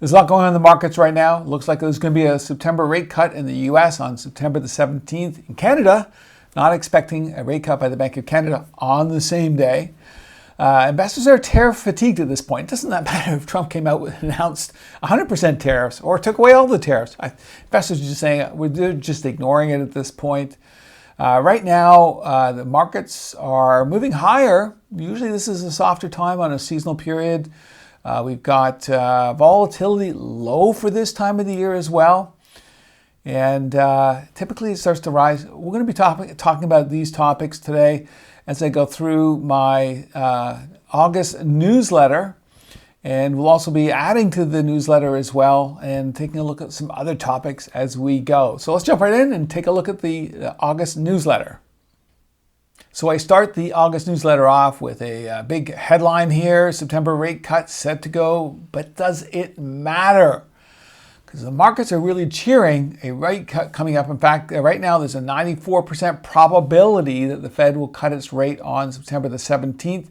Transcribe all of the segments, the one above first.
There's a lot going on in the markets right now. Looks like there's going to be a September rate cut in the U.S. on September the 17th. In Canada, not expecting a rate cut by the Bank of Canada on the same day. Investors are tariff fatigued at this point. It doesn't matter if Trump came out and announced 100% tariffs or took away all the tariffs. Investors are just saying we're just ignoring it at this point. Right now, the markets are moving higher. Usually this is a softer time on a seasonal period. We've got volatility low for this time of the year as well. And typically it starts to rise. We're going to be talking about these topics today as I go through my August newsletter. And we'll also be adding to the newsletter as well and taking a look at some other topics as we go. So let's jump right in and take a look at the August newsletter. So I start the August newsletter off with a big headline here: September rate cut set to go, but does it matter? Because the markets are really cheering a rate cut coming up. In fact, right now there's a 94% probability that the Fed will cut its rate on September the 17th.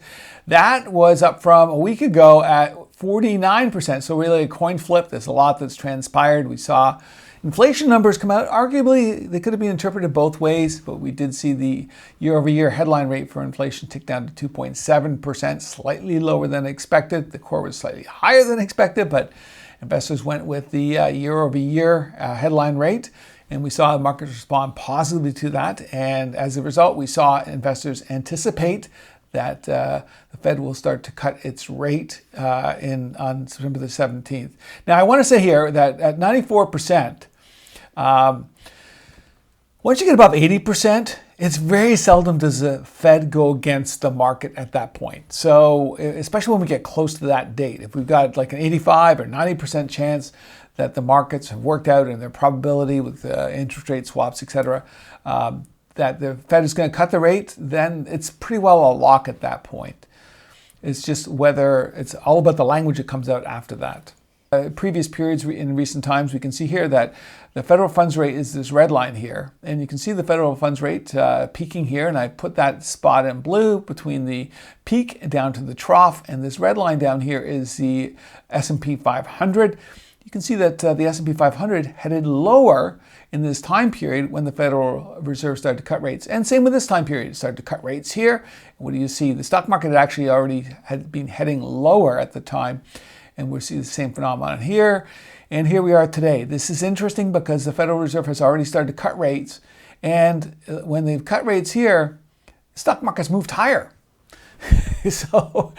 That was up from a week ago at 49%. So really a coin flip. There's a lot that's transpired. We saw inflation numbers come out. Arguably, they could have been interpreted both ways, but we did see the year-over-year headline rate for inflation tick down to 2.7%, slightly lower than expected. The core was slightly higher than expected, but investors went with the year-over-year headline rate, and we saw the markets respond positively to that. And as a result, we saw investors anticipate that the Fed will start to cut its rate on September the 17th. Now, I want to say here that at 94%, once you get above 80%, it's very seldom does the Fed go against the market at that point. So especially when we get close to that date, if we've got like an 85 or 90% chance that the markets have worked out in their probability with interest rate swaps, etc., that the Fed is going to cut the rate, then it's pretty well a lock at that point. It's just whether it's all about the language that comes out after that. Previous periods in recent times, we can see here that the federal funds rate is this red line here. And you can see the federal funds rate peaking here. And I put that spot in blue between the peak down to the trough. And this red line down here is the S&P 500. You can see that the S&P 500 headed lower in this time period when the Federal Reserve started to cut rates. And same with this time period, it started to cut rates here. What do you see? The stock market actually already had been heading lower at the time. And we'll see the same phenomenon here. And here we are today. This is interesting because the Federal Reserve has already started to cut rates. And when they've cut rates here, the stock market's moved higher. So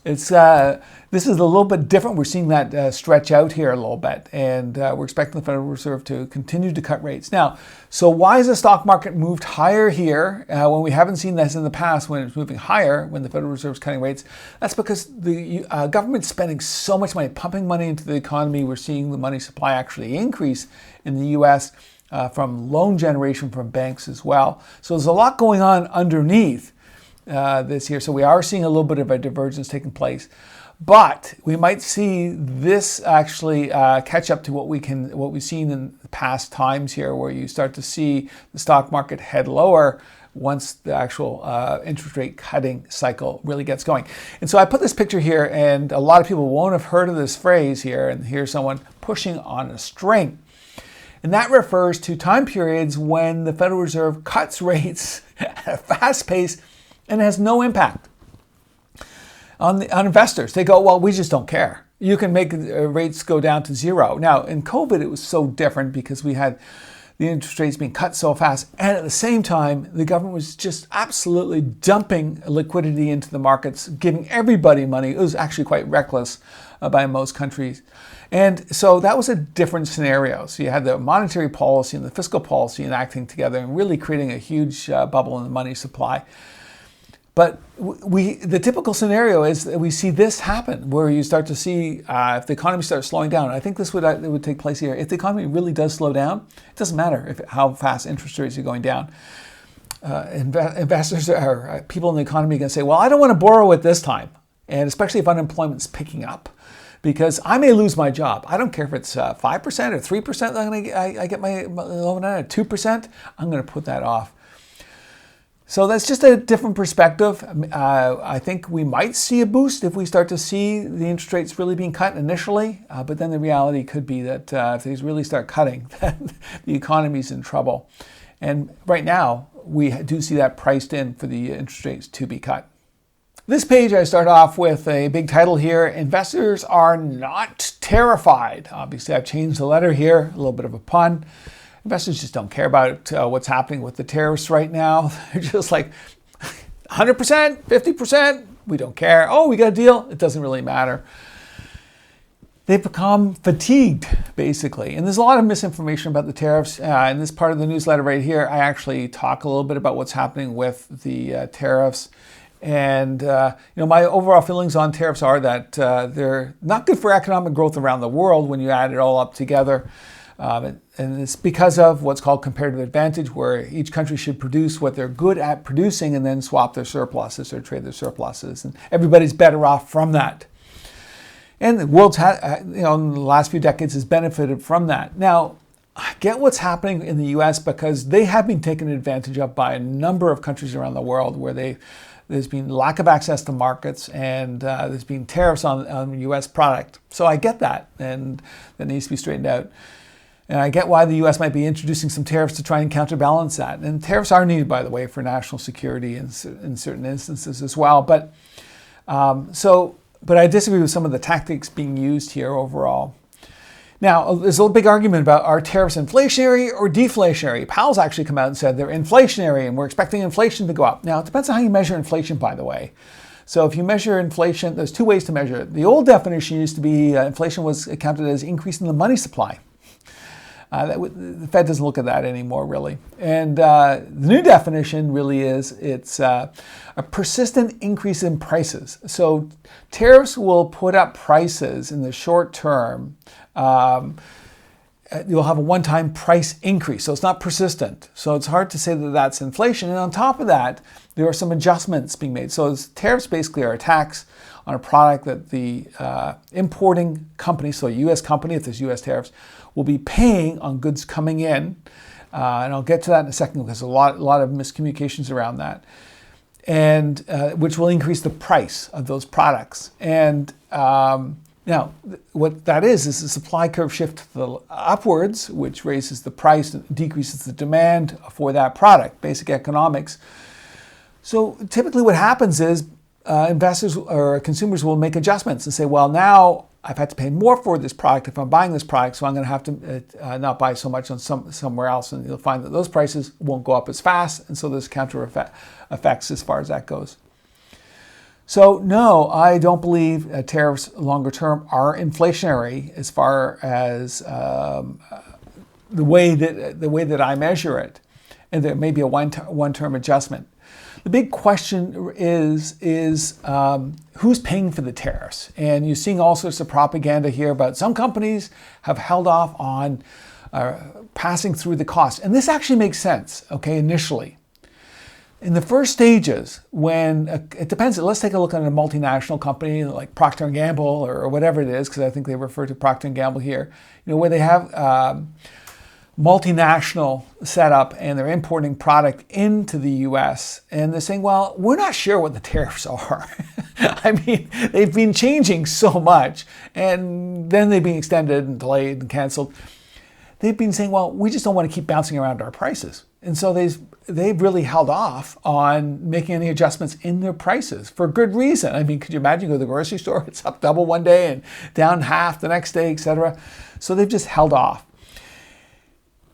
this is a little bit different. We're seeing that stretch out here a little bit. And we're expecting the Federal Reserve to continue to cut rates. Now, so why is the stock market moved higher here when we haven't seen this in the past when it's moving higher, when the Federal Reserve is cutting rates? That's because the government's spending so much money, pumping money into the economy. We're seeing the money supply actually increase in the U.S. From loan generation from banks as well. So there's a lot going on underneath this here. So we are seeing a little bit of a divergence taking place. But we might see this actually catch up to what we've seen in past times here, where you start to see the stock market head lower once the actual interest rate cutting cycle really gets going. And so I put this picture here, and a lot of people won't have heard of this phrase here. And here's someone pushing on a string. And that refers to time periods when the Federal Reserve cuts rates at a fast pace and has no impact on investors. They go, well, we just don't care. You can make rates go down to zero. Now, in COVID, it was so different because we had the interest rates being cut so fast. And at the same time, the government was just absolutely dumping liquidity into the markets, giving everybody money. It was actually quite reckless by most countries. And so that was a different scenario. So you had the monetary policy and the fiscal policy enacting together and really creating a huge bubble in the money supply. But the typical scenario is that we see this happen, where you start to see if the economy starts slowing down. I think this would take place here. If the economy really does slow down, it doesn't matter how fast interest rates are going down. Investors or people in the economy are going to say, well, I don't want to borrow at this time. And especially if unemployment's picking up, because I may lose my job. I don't care if it's 5% or 3% I get my loan at, 2%, I'm going to put that off. So that's just a different perspective. I think we might see a boost if we start to see the interest rates really being cut initially, but then the reality could be that if they really start cutting, the economy's in trouble. And right now, we do see that priced in for the interest rates to be cut. This page, I start off with a big title here, Investors Are Not Terrified. Obviously, I've changed the letter here, a little bit of a pun. Investors just don't care about what's happening with the tariffs right now. They're just like 100%, 50%, we don't care. Oh, we got a deal. It doesn't really matter. They've become fatigued, basically. And there's a lot of misinformation about the tariffs. In this part of the newsletter right here, I actually talk a little bit about what's happening with the tariffs. And my overall feelings on tariffs are that they're not good for economic growth around the world when you add it all up together. And it's because of what's called comparative advantage, where each country should produce what they're good at producing and then swap their surpluses or trade their surpluses. And everybody's better off from that. And the world's in the last few decades has benefited from that. Now, I get what's happening in the U.S. because they have been taken advantage of by a number of countries around the world where there's been lack of access to markets and there's been tariffs on U.S. product. So I get that, and that needs to be straightened out. And I get why the U.S. might be introducing some tariffs to try and counterbalance that. And tariffs are needed, by the way, for national security in certain instances as well. But I disagree with some of the tactics being used here overall. Now, there's a big argument about are tariffs inflationary or deflationary. Powell's actually come out and said they're inflationary and we're expecting inflation to go up. Now, it depends on how you measure inflation, by the way. So if you measure inflation, there's two ways to measure it. The old definition used to be inflation was counted as increase in the money supply. The Fed doesn't look at that anymore, really. And the new definition really is it's a persistent increase in prices. So tariffs will put up prices in the short term. You'll have a one-time price increase. So it's not persistent. So it's hard to say that that's inflation. And on top of that, there are some adjustments being made. So tariffs basically are a tax on a product that the importing company, so a U.S. company, if there's U.S. tariffs, will be paying on goods coming in. And I'll get to that in a second because there's a lot of miscommunications around that. And which will increase the price of those products. And now, what that is a supply curve shift to the upwards, which raises the price and decreases the demand for that product, basic economics. So typically what happens is investors or consumers will make adjustments and say, well, now I've had to pay more for this product if I'm buying this product, so I'm going to have to not buy so much on somewhere else. And you'll find that those prices won't go up as fast, and so there's counter effects as far as that goes. So no, I don't believe tariffs longer term are inflationary as far as the way that I measure it, and there may be a one-term adjustment. The big question is who's paying for the tariffs? And you're seeing all sorts of propaganda here about some companies have held off on passing through the cost. And this actually makes sense, okay, initially. In the first stages, when it depends, let's take a look at a multinational company like Procter & Gamble or whatever it is, because I think they refer to Procter & Gamble here, where they have multinational setup and they're importing product into the U.S. and they're saying, well, we're not sure what the tariffs are. I mean, they've been changing so much and then they've been extended and delayed and canceled. They've been saying, well, we just don't want to keep bouncing around our prices. And so they've really held off on making any adjustments in their prices for good reason. I mean, could you imagine you go to the grocery store, it's up double one day and down half the next day, etc. So they've just held off.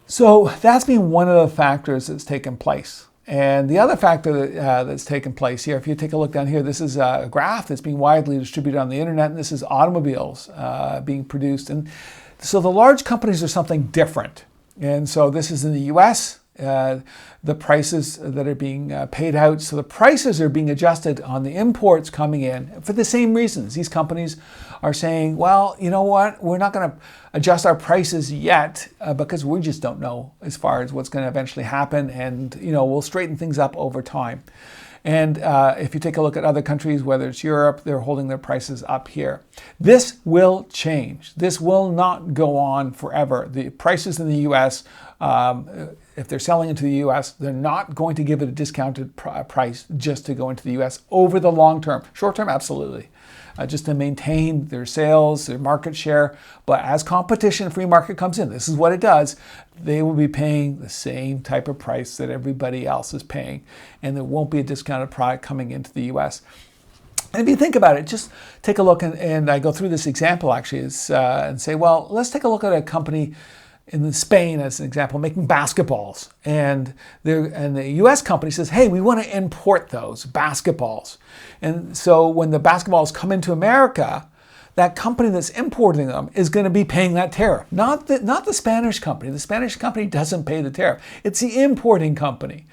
So that's been one of the factors that's taken place. And the other factor that's taken place here, if you take a look down here, this is a graph that's being widely distributed on the internet, and this is automobiles being produced. And so the large companies are something different. And so this is in the US, the prices that are being paid out. So the prices are being adjusted on the imports coming in for the same reasons. These companies are saying, well, you know what, we're not going to adjust our prices yet because we just don't know as far as what's going to eventually happen, and we'll straighten things up over time. And if you take a look at other countries, whether it's Europe, they're holding their prices up here. This will change. This will not go on forever. The prices in the U.S., if they're selling into the U.S., they're not going to give it a discounted price just to go into the U.S. over the long term. Short term, absolutely. Just to maintain their sales, their market share. But as competition, free market comes in, this is what it does, they will be paying the same type of price that everybody else is paying. And there won't be a discounted product coming into the US. And if you think about it, just take a look, and I go through this example actually, and say, well, let's take a look at a company in Spain, as an example, making basketballs. And the US company says, hey, we want to import those basketballs. And so when the basketballs come into America, that company that's importing them is going to be paying that tariff. Not the Spanish company. The Spanish company doesn't pay the tariff. It's the importing company.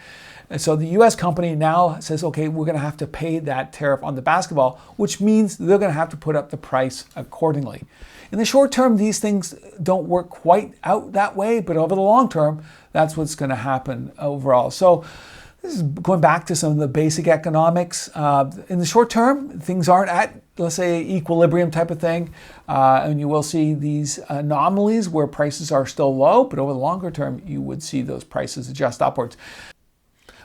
And so the US company now says, okay, we're going to have to pay that tariff on the basketball, which means they're going to have to put up the price accordingly. In the short term, these things don't work quite out that way, but over the long term, that's what's going to happen overall. So this is going back to some of the basic economics. In the short term, things aren't at, let's say, equilibrium type of thing, and you will see these anomalies where prices are still low, but over the longer term, you would see those prices adjust upwards.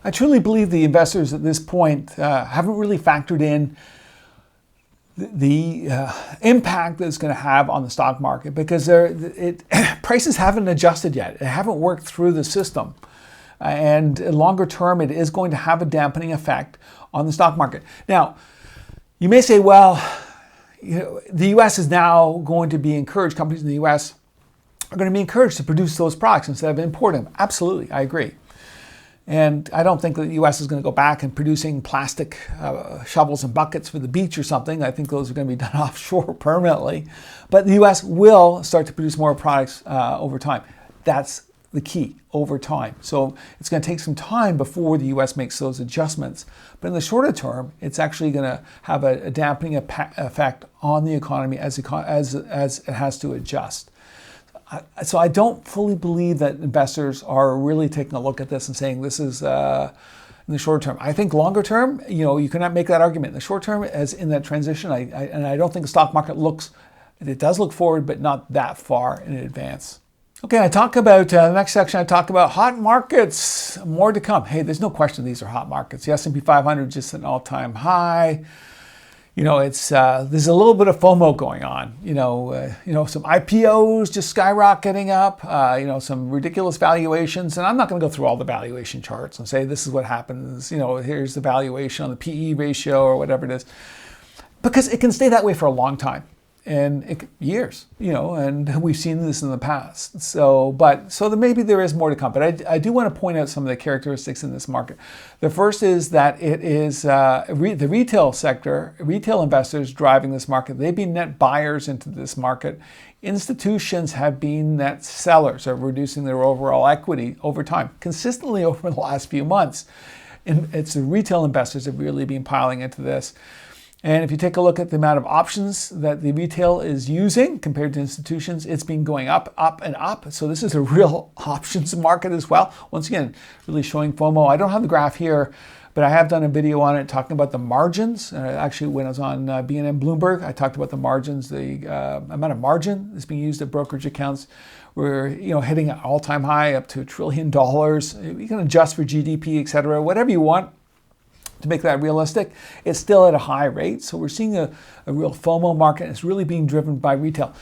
I truly believe the investors at this point haven't really factored in the impact that it's going to have on the stock market, because prices haven't adjusted yet. They haven't worked through the system. And longer term, it is going to have a dampening effect on the stock market. Now, you may say, well, the U.S. is now going to be encouraged, companies in the U.S. are going to be encouraged to produce those products instead of importing them. Absolutely, I agree. And I don't think that the U.S. is going to go back and producing plastic shovels and buckets for the beach or something. I think those are going to be done offshore permanently. But the U.S. will start to produce more products over time. That's the key, over time. So it's going to take some time before the U.S. makes those adjustments. But in the shorter term, it's actually going to have a dampening effect on the economy as it has to adjust. So I don't fully believe that investors are really taking a look at this and saying this is in the short term. I think longer term, you cannot make that argument. In the short term, as in that transition, and I don't think the stock market it does look forward, but not that far in advance. Okay, I talk about, the next section, I talk about hot markets, more to come. Hey, there's no question these are hot markets. The S&P 500 just an all-time high. There's a little bit of FOMO going on. Some IPOs just skyrocketing up. Some ridiculous valuations, and I'm not going to go through all the valuation charts and say this is what happens. Here's the valuation on the PE ratio or whatever it is, because it can stay that way for a long time. And years, and we've seen this in the past. So maybe there is more to come. But I do want to point out some of the characteristics in this market. The first is that it is the retail sector, retail investors driving this market. They've been net buyers into this market. Institutions have been net sellers, or reducing their overall equity over time, consistently over the last few months. And it's the retail investors that have really been piling into this. And if you take a look at the amount of options that the retail is using compared to institutions, it's been going up, and up. So this is a real options market as well. Once again, really showing FOMO. I don't have the graph here, but I have done a video on it talking about the margins. Actually, when I was on BNN Bloomberg, I talked about the margins, the amount of margin that's being used at brokerage accounts. We're hitting an all-time high up to $1 trillion. You can adjust for GDP, et cetera, whatever you want to make that realistic. It's still at a high rate. So we're seeing a real FOMO market. It's really being driven by retail.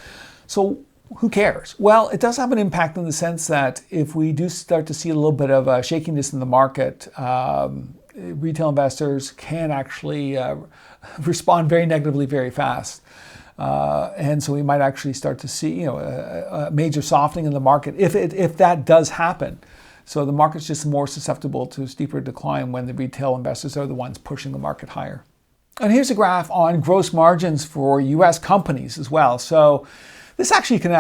So who cares? Well, it does have an impact in the sense that if we do start to see a little bit of shakiness in the market, retail investors can actually respond very negatively very fast. And so we might actually start to see a major softening in the market if that does happen. So the market's just more susceptible to steeper decline when the retail investors are the ones pushing the market higher. And here's a graph on gross margins for U.S. companies as well. So this actually can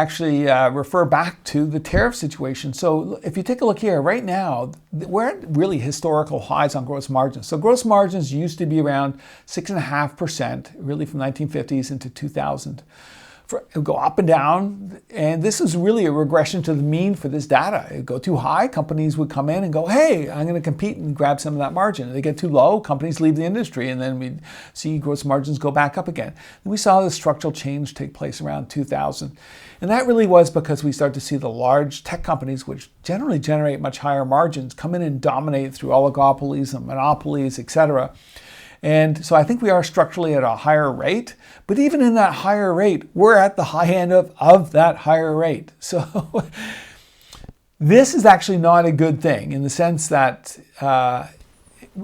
refer back to the tariff situation. So if you take a look here, right now, we're at really historical highs on gross margins. So gross margins used to be around 6.5%, really from 1950s into 2000. It would go up and down, and this is really a regression to the mean for this data. It would go too high, companies would come in and go, hey, I'm going to compete and grab some of that margin. If they get too low, companies leave the industry, and then we'd see gross margins go back up again. And we saw this structural change take place around 2000. And that really was because we started to see the large tech companies, which generally generate much higher margins, come in and dominate through oligopolies and monopolies, etc. And so I think we are structurally at a higher rate, but even in that higher rate, we're at the high end of that higher rate. So this is actually not a good thing in the sense that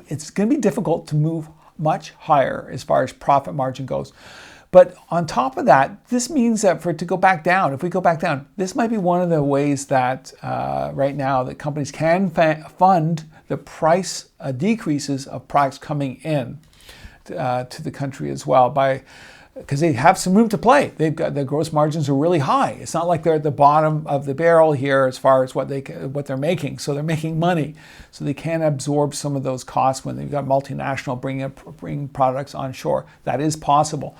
it's going to be difficult to move much higher as far as profit margin goes. But on top of that, this means that for it to go back down, if we go back down, this might be one of the ways that right now that companies can fund the price decreases of products coming in to the country as well, because they have some room to play. They've got the gross margins are really high. It's not like they're at the bottom of the barrel here as far as what they're making. So they're making money, so they can absorb some of those costs when they've got multinational bringing products onshore. That is possible.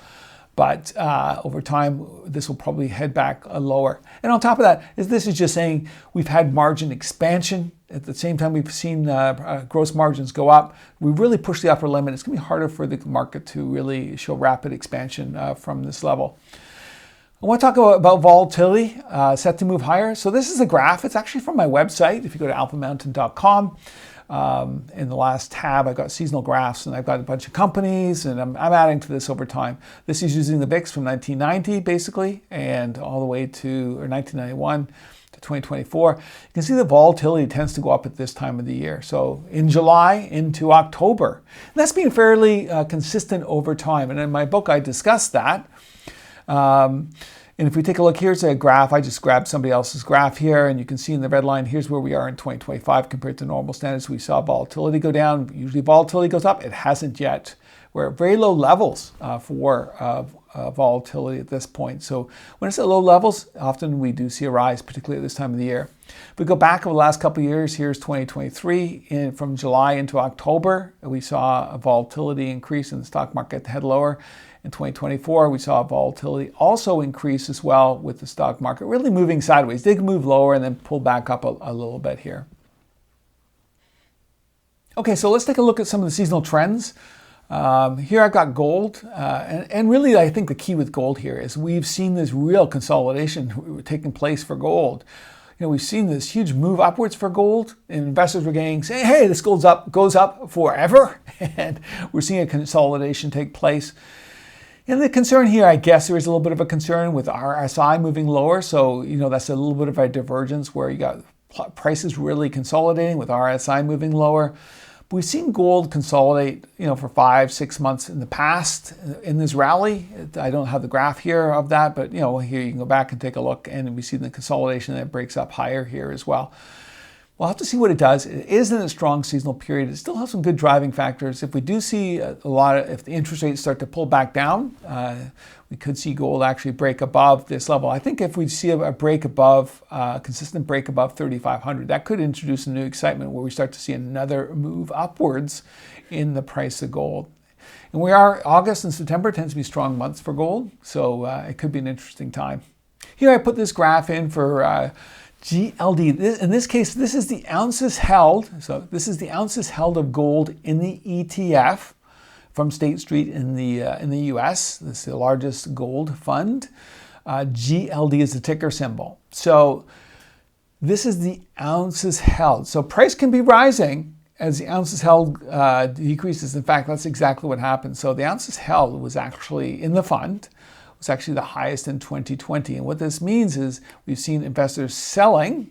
But over time, this will probably head back lower. And on top of that, this is just saying we've had margin expansion. At the same time, we've seen gross margins go up. We really pushed the upper limit. It's going to be harder for the market to really show rapid expansion from this level. I want to talk about volatility, set to move higher. So this is a graph. It's actually from my website. If you go to alphamountain.com, in the last tab, I've got seasonal graphs, and I've got a bunch of companies, and I'm adding to this over time. This is using the VIX from 1990, basically, and all the way to 1991 to 2024. You can see the volatility tends to go up at this time of the year. So in July into October. And that's been fairly consistent over time. And in my book, I discussed that. And if we take a look, here's a graph. I just grabbed somebody else's graph here, and you can see in the red line, here's where we are in 2025 compared to normal standards. We saw volatility go down. Usually volatility goes up. It hasn't yet. We're at very low levels for volatility at this point. So when it's at low levels, often we do see a rise, particularly at this time of the year. If we go back over the last couple of years, here's 2023. From July into October, we saw a volatility increase in the stock market, head lower. In 2024, we saw volatility also increase as well with the stock market, really moving sideways. They can move lower and then pull back up a little bit here. Okay, so let's take a look at some of the seasonal trends. Here I've got gold, and really I think the key with gold here is we've seen this real consolidation taking place for gold. We've seen this huge move upwards for gold, and investors were saying, hey, this goes up forever, and we're seeing a consolidation take place. And the concern here, I guess there is a little bit of a concern with RSI moving lower. So, that's a little bit of a divergence where you got prices really consolidating with RSI moving lower. But we've seen gold consolidate, for 5-6 months in the past in this rally. I don't have the graph here of that, but, here you can go back and take a look, and we see the consolidation that breaks up higher here as well. We'll have to see what it does. It is in a strong seasonal period. It still has some good driving factors. If we do see if the interest rates start to pull back down, we could see gold actually break above this level. I think if we see a break above, consistent break above 3,500, that could introduce a new excitement where we start to see another move upwards in the price of gold. And August and September tends to be strong months for gold, so it could be an interesting time. Here I put this graph in for GLD. In this case, this is the ounces held. So this is the ounces held of gold in the ETF from State Street in the U.S. This is the largest gold fund. GLD is the ticker symbol. So this is the ounces held. So price can be rising as the ounces held decreases. In fact, that's exactly what happened. So the ounces held was actually in the fund. Was actually the highest in 2020. And what this means is we've seen investors selling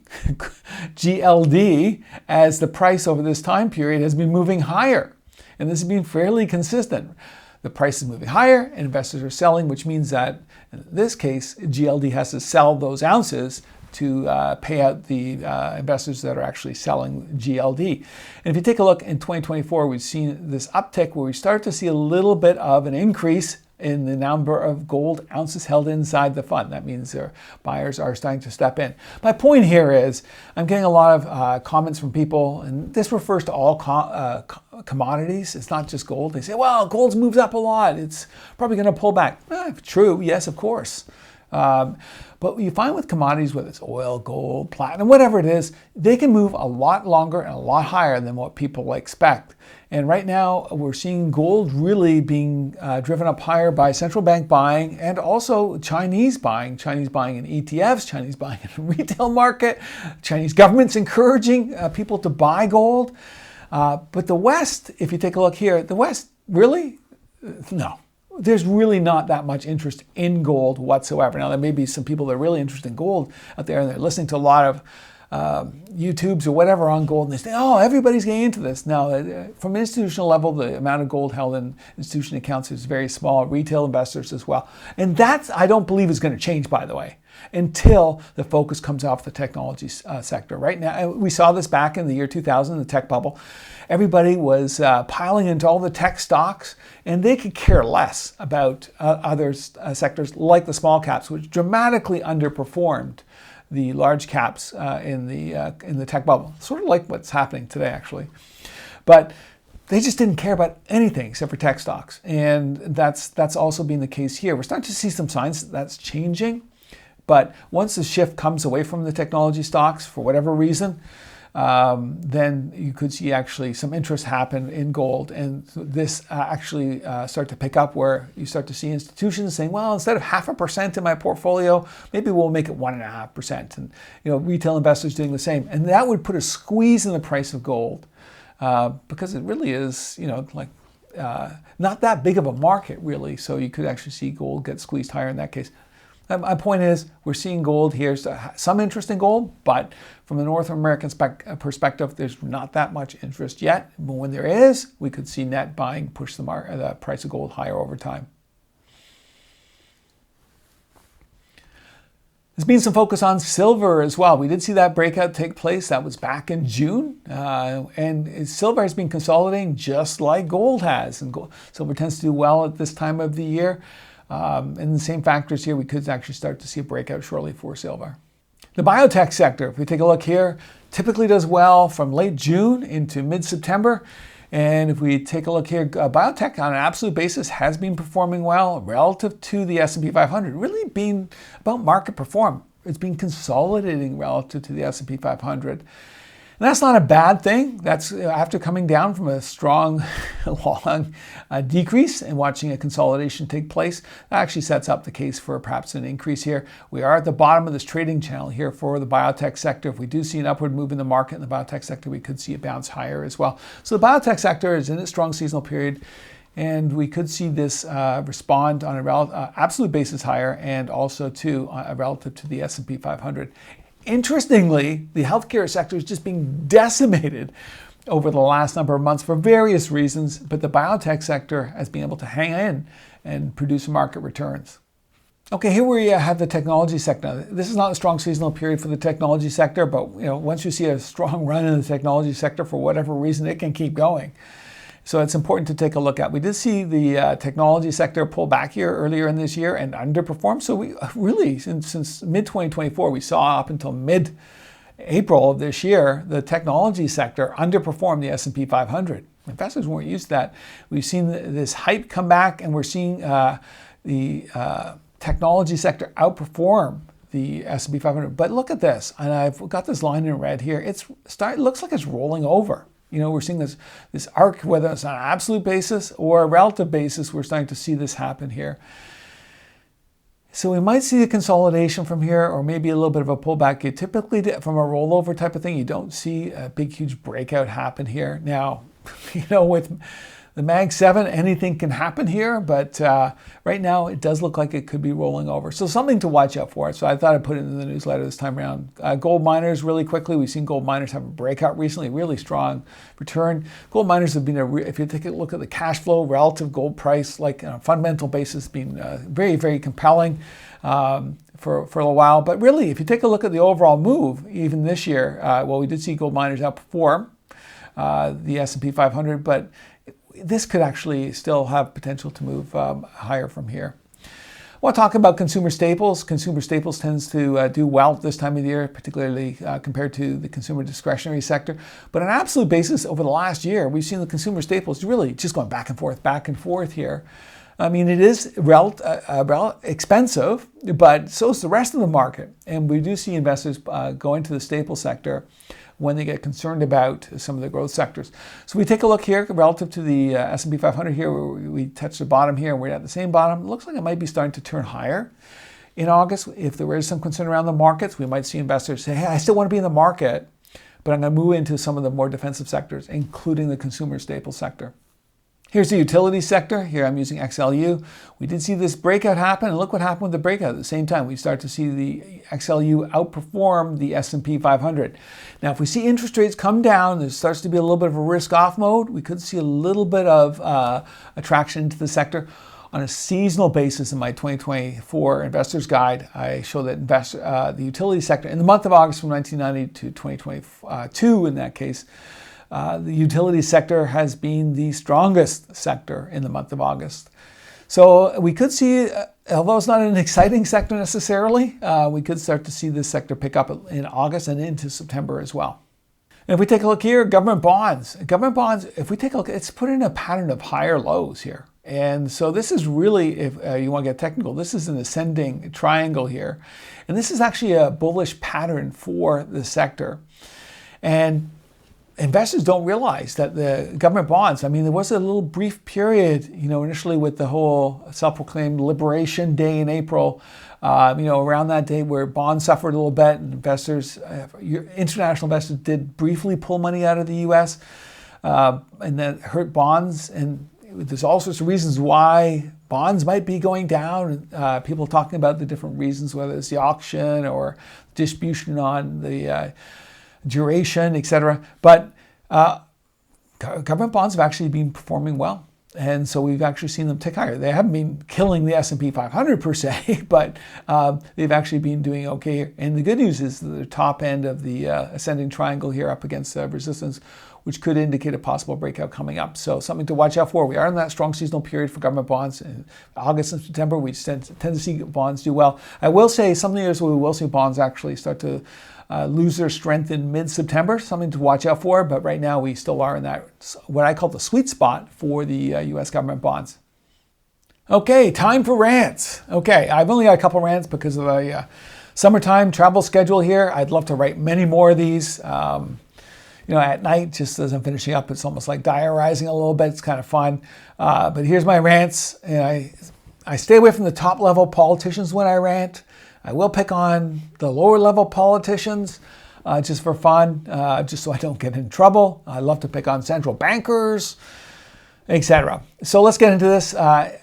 GLD as the price over this time period has been moving higher. And this has been fairly consistent. The price is moving higher and investors are selling, which means that in this case, GLD has to sell those ounces to pay out the investors that are actually selling GLD. And if you take a look in 2024, we've seen this uptick where we start to see a little bit of an increase in the number of gold ounces held inside the fund. That means their buyers are starting to step in. My point here is I'm getting a lot of comments from people, and this refers to all commodities. It's not just gold. They say, well, gold's moved up a lot. It's probably going to pull back. True, yes, of course. But you find with commodities, whether it's oil, gold, platinum, whatever it is, they can move a lot longer and a lot higher than what people expect. And right now, we're seeing gold really being driven up higher by central bank buying and also Chinese buying in ETFs, Chinese buying in the retail market, Chinese governments encouraging people to buy gold. But the West, if you take a look here, the West, really? No. There's really not that much interest in gold whatsoever. Now, there may be some people that are really interested in gold out there, and they're listening to a lot of YouTubes or whatever on gold, and they say, oh, everybody's getting into this. Now, from an institutional level, the amount of gold held in institutional accounts is very small, retail investors as well. And that, I don't believe, is going to change, by the way, until the focus comes off the technology sector. Right now, we saw this back in the year 2000, the tech bubble. Everybody was piling into all the tech stocks, and they could care less about other sectors like the small caps, which dramatically underperformed the large caps in the tech bubble. Sort of like what's happening today, actually. But they just didn't care about anything except for tech stocks, and that's also been the case here. We're starting to see some signs that that's changing, but once the shift comes away from the technology stocks for whatever reason, then you could see actually some interest happen in gold, and this actually start to pick up where you start to see institutions saying, well, instead of 0.5% in my portfolio, maybe we'll make it 1.5%, and retail investors doing the same, and that would put a squeeze in the price of gold because it really is not that big of a market really, so you could actually see gold get squeezed higher in that case. My point is, we're seeing gold here, some interest in gold, but from a North American perspective, there's not that much interest yet. But when there is, we could see net buying push the price of gold higher over time. There's been some focus on silver as well. We did see that breakout take place. That was back in June. And silver has been consolidating just like gold has. And silver tends to do well at this time of the year. And the same factors here, we could actually start to see a breakout shortly for silver. The biotech sector, if we take a look here, typically does well from late June into mid-September. And if we take a look here, biotech on an absolute basis has been performing well relative to the S&P 500, really being about market perform. It's been consolidating relative to the S&P 500. And that's not a bad thing. That's after coming down from a strong, long decrease and watching a consolidation take place. That actually sets up the case for perhaps an increase here. We are at the bottom of this trading channel here for the biotech sector. If we do see an upward move in the market in the biotech sector, we could see a bounce higher as well. So the biotech sector is in its strong seasonal period, and we could see this respond on a absolute basis higher, and also too relative to the S&P 500. Interestingly, the healthcare sector is just being decimated over the last number of months for various reasons, but the biotech sector has been able to hang in and produce market returns. Okay, here we have the technology sector. This is not a strong seasonal period for the technology sector, but once you see a strong run in the technology sector for whatever reason, it can keep going. So it's important to take a look at. We did see the technology sector pull back here earlier in this year and underperform. So we really, since mid-2024, we saw up until mid-April of this year, the technology sector underperformed the S&P 500. Investors weren't used to that. We've seen this hype come back, and we're seeing the technology sector outperform the S&P 500. But look at this, and I've got this line in red here. It looks like it's rolling over. We're seeing this arc, whether it's on an absolute basis or a relative basis, we're starting to see this happen here. So we might see a consolidation from here, or maybe a little bit of a pullback. You typically, from a rollover type of thing, you don't see a big, huge breakout happen here. Now, with the Mag 7, anything can happen here, but right now it does look like it could be rolling over. So something to watch out for. So I thought I'd put it in the newsletter this time around. Gold miners, really quickly, we've seen gold miners have a breakout recently, really strong return. Gold miners have been, if you take a look at the cash flow, relative gold price, like on a fundamental basis, been very, very compelling for a while. But really, if you take a look at the overall move, even this year, we did see gold miners outperform the S&P 500, but this could actually still have potential to move higher from here. I want to talk about consumer staples. Consumer staples tends to do well this time of the year, particularly compared to the consumer discretionary sector. But on an absolute basis, over the last year, we've seen the consumer staples really just going back and forth here. I mean, it is expensive, but so is the rest of the market. And we do see investors go into the staple sector when they get concerned about some of the growth sectors. So we take a look here relative to the S&P 500 here, where we touched the bottom here, and we're at the same bottom. It looks like it might be starting to turn higher in August. If there is some concern around the markets, we might see investors say, hey, I still want to be in the market, but I'm going to move into some of the more defensive sectors, including the consumer staple sector. Here's the utility sector. Here I'm using XLU. We did see this breakout happen, and look what happened with the breakout. At the same time, we start to see the XLU outperform the S&P 500. Now, if we see interest rates come down, there starts to be a little bit of a risk-off mode. We could see a little bit of attraction into the sector. On a seasonal basis in my 2024 Investors Guide, I show that the utility sector in the month of August from 1990 to 2022, in that case, the utility sector has been the strongest sector in the month of August. So we could see, although it's not an exciting sector necessarily, we could start to see this sector pick up in August and into September as well. And if we take a look here, government bonds, if we take a look, it's put in a pattern of higher lows here. And so this is really, if you want to get technical, this is an ascending triangle here. And this is actually a bullish pattern for the sector. And investors don't realize that the government bonds, I mean, there was a little brief period, initially with the whole self-proclaimed Liberation Day in April, around that day where bonds suffered a little bit, and international investors did briefly pull money out of the U.S., and that hurt bonds. And there's all sorts of reasons why bonds might be going down. People talking about the different reasons, whether it's the auction or distribution on the duration, etc. But government bonds have actually been performing well. And so we've actually seen them tick higher. They haven't been killing the S&P 500 per se, but they've actually been doing okay here. And the good news is the top end of the ascending triangle here up against resistance, which could indicate a possible breakout coming up. So something to watch out for. We are in that strong seasonal period for government bonds. In August and September, we tend to see bonds do well. I will say some years we will see bonds actually start to lose their strength in mid-September, something to watch out for. But right now we still are in that, what I call the sweet spot for the U.S. government bonds. Okay, time for rants. Okay, I've only got a couple rants because of the summertime travel schedule here. I'd love to write many more of these. At night, just as I'm finishing up, it's almost like diarizing a little bit. It's kind of fun. But here's my rants. And I stay away from the top level politicians when I rant. I will pick on the lower level politicians just for fun, just so I don't get in trouble. I love to pick on central bankers, etc. So let's get into this.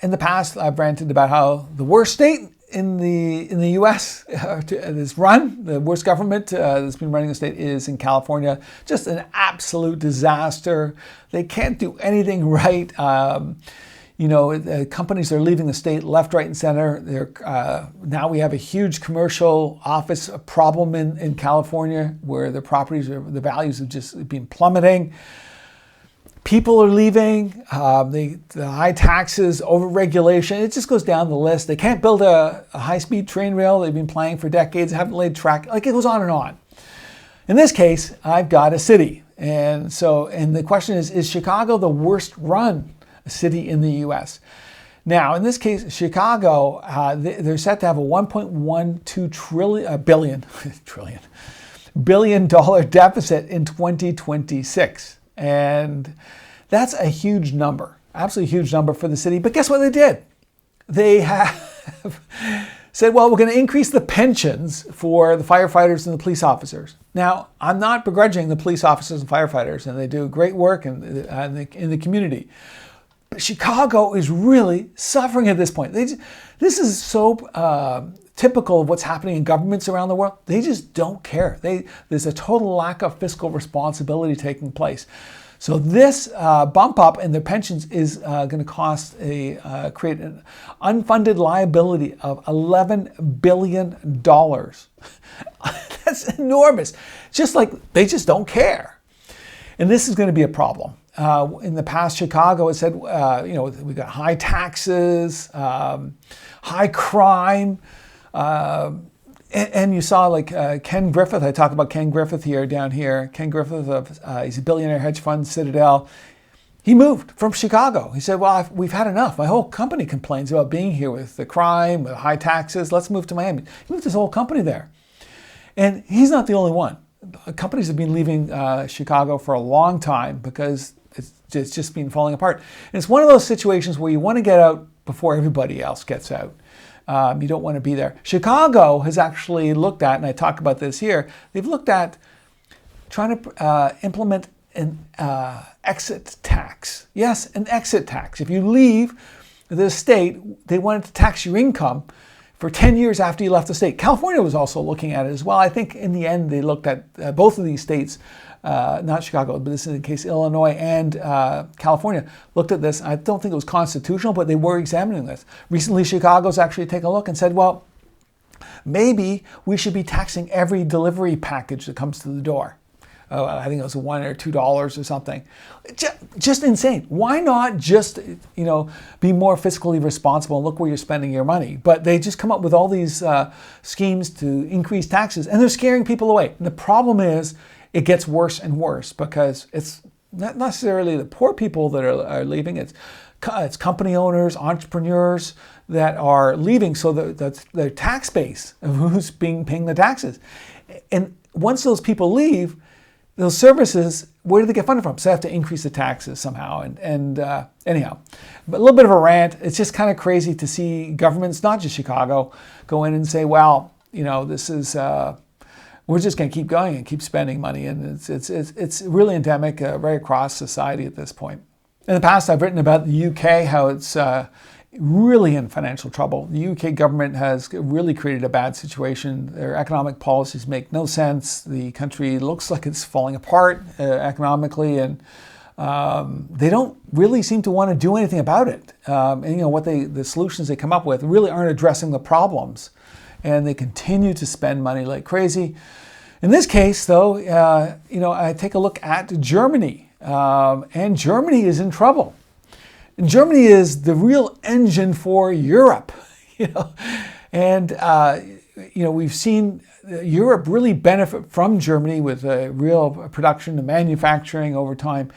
In the past, I've ranted about how the worst state in the U.S. is run, the worst government that's been running the state is in California. Just an absolute disaster. They can't do anything right. Companies are leaving the state left, right, and center. Now we have a huge commercial office problem in California where the values have just been plummeting. People are leaving, the high taxes, over-regulation, it just goes down the list. They can't build a high-speed train rail. They've been planning for decades, haven't laid track. Like, it goes on and on. In this case, I've got a city. And the question is Chicago the worst run city in the U.S.? Now, in this case, Chicago, they're set to have a $1.12 billion deficit in 2026. And that's a huge number, absolutely huge number for the city. But guess what they did? They have said, well, we're going to increase the pensions for the firefighters and the police officers. Now, I'm not begrudging the police officers and firefighters, and they do great work in the community. But Chicago is really suffering at this point. This is so typical of what's happening in governments around the world. They just don't care. There's a total lack of fiscal responsibility taking place. So this bump up in their pensions is going to create an unfunded liability of $11 billion. That's enormous. Just like they just don't care. And this is going to be a problem. In the past, Chicago has said, we got high taxes, high crime. And you saw Ken Griffith. I talk about Ken Griffith down here. Ken Griffith, he's a billionaire hedge fund, Citadel. He moved from Chicago. He said, well, we've had enough. My whole company complains about being here with the crime, with high taxes. Let's move to Miami. He moved his whole company there. And he's not the only one. Companies have been leaving Chicago for a long time because it's just been falling apart. And it's one of those situations where you want to get out before everybody else gets out. You don't want to be there. Chicago has actually looked at, and I talk about this here, they've looked at trying to implement an exit tax. Yes, an exit tax. If you leave the state, they wanted to tax your income for 10 years after you left the state. California was also looking at it as well. I think in the end they looked at both of these states, not Chicago, but this is the case Illinois and California, looked at this. I don't think it was constitutional, but they were examining this. Recently, Chicago's actually taken a look and said, well, maybe we should be taxing every delivery package that comes to the door. I think it was $1 or $2 or something. Just insane. Why not just, be more fiscally responsible and look where you're spending your money? But they just come up with all these schemes to increase taxes, and they're scaring people away. And the problem is it gets worse and worse because it's not necessarily the poor people that are leaving. It's company owners, entrepreneurs that are leaving. So that's their tax base of who's paying the taxes. And once those people leave, those services, where do they get funded from? So they have to increase the taxes somehow. Anyhow, but a little bit of a rant. It's just kind of crazy to see governments, not just Chicago, go in and say, well, this is, we're just going to keep going and keep spending money. And it's really endemic right across society at this point. In the past, I've written about the UK, how it's really in financial trouble. The UK government has really created a bad situation. Their economic policies make no sense. The country looks like it's falling apart economically, and they don't really seem to want to do anything about it. The solutions they come up with really aren't addressing the problems, and they continue to spend money like crazy. In this case, though, I take a look at Germany, and Germany is in trouble. And Germany is the real engine for Europe, and we've seen Europe really benefit from Germany with real production and manufacturing over time.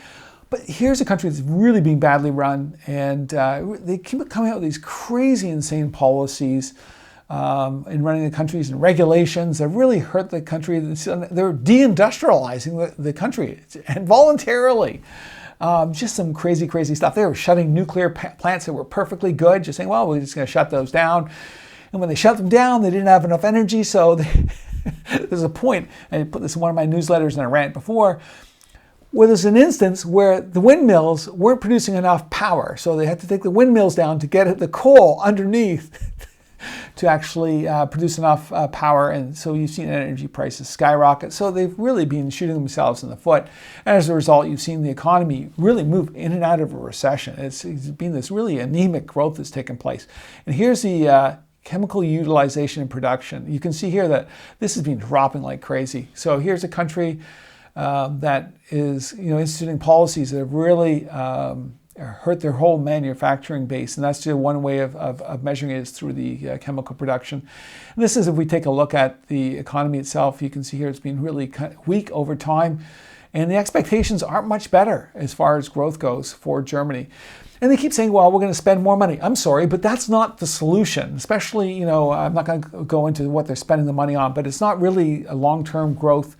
But here's a country that's really being badly run, and they keep coming out with these crazy, insane policies in running the countries and regulations that really hurt the country. They're deindustrializing the country, and voluntarily. Just some crazy, crazy stuff. They were shutting nuclear plants that were perfectly good, just saying, well, we're just going to shut those down. And when they shut them down, they didn't have enough energy. So there's a point, and I put this in one of my newsletters in a rant before, where there's an instance where the windmills weren't producing enough power. So they had to take the windmills down to get the coal underneath to actually produce enough power, and so you've seen energy prices skyrocket. So they've really been shooting themselves in the foot, and as a result, you've seen the economy really move in and out of a recession. It's been this really anemic growth that's taken place. And here's the chemical utilization and production. You can see here that this has been dropping like crazy. So here's a country that is instituting policies that have really hurt their whole manufacturing base, and that's just one way of measuring it is through the chemical production. And this is if we take a look at the economy itself. You can see here it's been really weak over time, and the expectations aren't much better as far as growth goes for Germany. And they keep saying, well, we're going to spend more money. I'm sorry, but that's not the solution. Especially, I'm not going to go into what they're spending the money on, but it's not really a long-term growth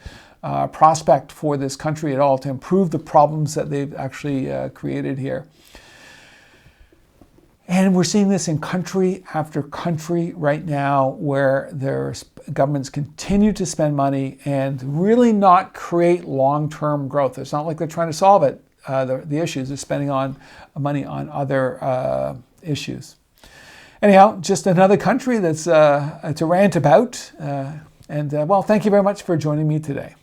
prospect for this country at all to improve the problems that they've actually created here. And we're seeing this in country after country right now, where their governments continue to spend money and really not create long-term growth. It's not like they're trying to solve it, the issues. They're spending money on other issues. Anyhow, just another country that's to rant about. Well, thank you very much for joining me today.